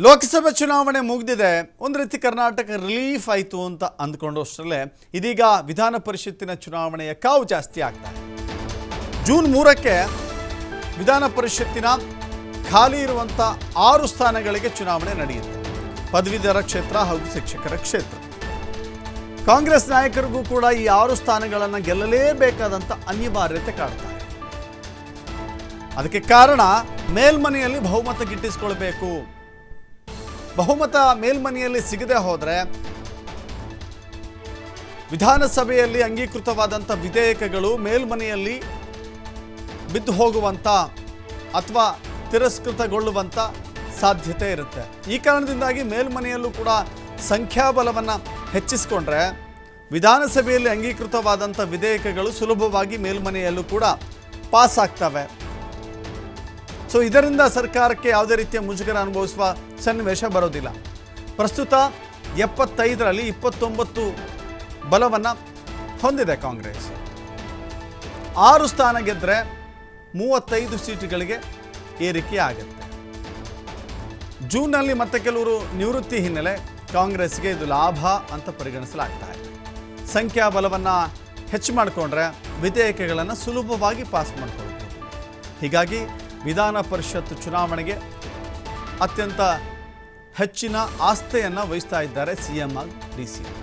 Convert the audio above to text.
ಲೋಕಸಭೆ ಚುನಾವಣೆ ಮುಗಿದಿದೆ. ಒಂದು ರೀತಿ ಕರ್ನಾಟಕ ರಿಲೀಫ್ ಆಯಿತು ಅಂತ ಅಂದ್ಕೊಂಡಷ್ಟರಲ್ಲೇ ಇದೀಗ ವಿಧಾನ ಪರಿಷತ್ತಿನ ಚುನಾವಣೆಯ ಕಾವು ಜಾಸ್ತಿ ಆಗ್ತಾ ಇದೆ. ಜೂನ್ 3ಕ್ಕೆ ವಿಧಾನ ಪರಿಷತ್ತಿನ ಖಾಲಿ ಇರುವಂಥ 6 ಸ್ಥಾನಗಳಿಗೆ ಚುನಾವಣೆ ನಡೆಯುತ್ತೆ. ಪದವೀಧರ ಕ್ಷೇತ್ರ ಹಾಗೂ ಶಿಕ್ಷಕರ ಕ್ಷೇತ್ರ. ಕಾಂಗ್ರೆಸ್ ನಾಯಕರಿಗೂ ಕೂಡ ಈ 6 ಸ್ಥಾನಗಳನ್ನು ಗೆಲ್ಲಲೇಬೇಕಾದಂಥ ಅನಿವಾರ್ಯತೆ ಕಾಡ್ತಾ ಇದೆ. ಅದಕ್ಕೆ ಕಾರಣ ಮೇಲ್ಮನೆಯಲ್ಲಿ ಬಹುಮತ ಗಿಟ್ಟಿಸಿಕೊಳ್ಬೇಕು. ಬಹುಮತ ಮೇಲ್ಮನೆಯಲ್ಲಿ ಸಿಗದೆ ಹೋದರೆ ವಿಧಾನಸಭೆಯಲ್ಲಿ ಅಂಗೀಕೃತವಾದಂಥ ವಿಧೇಯಕಗಳು ಮೇಲ್ಮನೆಯಲ್ಲಿ ಬಿದ್ದು ಹೋಗುವಂಥ ಅಥವಾ ತಿರಸ್ಕೃತಗೊಳ್ಳುವಂಥ ಸಾಧ್ಯತೆ ಇರುತ್ತೆ. ಈ ಕಾರಣದಿಂದಾಗಿ ಮೇಲ್ಮನೆಯಲ್ಲೂ ಕೂಡ ಸಂಖ್ಯಾಬಲವನ್ನು ಹೆಚ್ಚಿಸಿಕೊಂಡ್ರೆ ವಿಧಾನಸಭೆಯಲ್ಲಿ ಅಂಗೀಕೃತವಾದಂಥ ವಿಧೇಯಕಗಳು ಸುಲಭವಾಗಿ ಮೇಲ್ಮನೆಯಲ್ಲೂ ಕೂಡ ಪಾಸ್ ಆಗ್ತವೆ. ಸೊ ಇದರಿಂದ ಸರ್ಕಾರಕ್ಕೆ ಯಾವುದೇ ರೀತಿಯ ಮುಜುಗರ ಅನುಭವಿಸುವ ಸನ್ನಿವೇಶ ಬರೋದಿಲ್ಲ. ಪ್ರಸ್ತುತ 75ರಲ್ಲಿ 29 ಬಲವನ್ನು ಹೊಂದಿದೆ ಕಾಂಗ್ರೆಸ್. 6 ಸ್ಥಾನ ಗೆದ್ದರೆ 35 ಸೀಟುಗಳಿಗೆ ಏರಿಕೆ ಆಗುತ್ತೆ. ಜೂನ್ನಲ್ಲಿ ಮತ್ತೆ ಕೆಲವರು ನಿವೃತ್ತಿ ಹಿನ್ನೆಲೆ ಕಾಂಗ್ರೆಸ್ಗೆ ಇದು ಲಾಭ ಅಂತ ಪರಿಗಣಿಸಲಾಗ್ತಾ ಇದೆ. ಸಂಖ್ಯಾಬಲವನ್ನು ಹೆಚ್ಚು ಮಾಡಿಕೊಂಡ್ರೆ ವಿಧೇಯಕಗಳನ್ನು ಸುಲಭವಾಗಿ ಪಾಸ್ ಮಾಡಿಕೊಳ್ಬೋದು. ಹೀಗಾಗಿ ವಿಧಾನ ಪರಿಷತ್ ಚುನಾವಣೆಗೆ ಅತ್ಯಂತ ಹೆಚ್ಚಿನ ಆಸ್ಥೆಯನ್ನು ವಹಿಸ್ತಾ ಇದ್ದಾರೆ ಸಿಎಂ ಹಾಗೂ ಡಿ ಸಿ ಎಂ.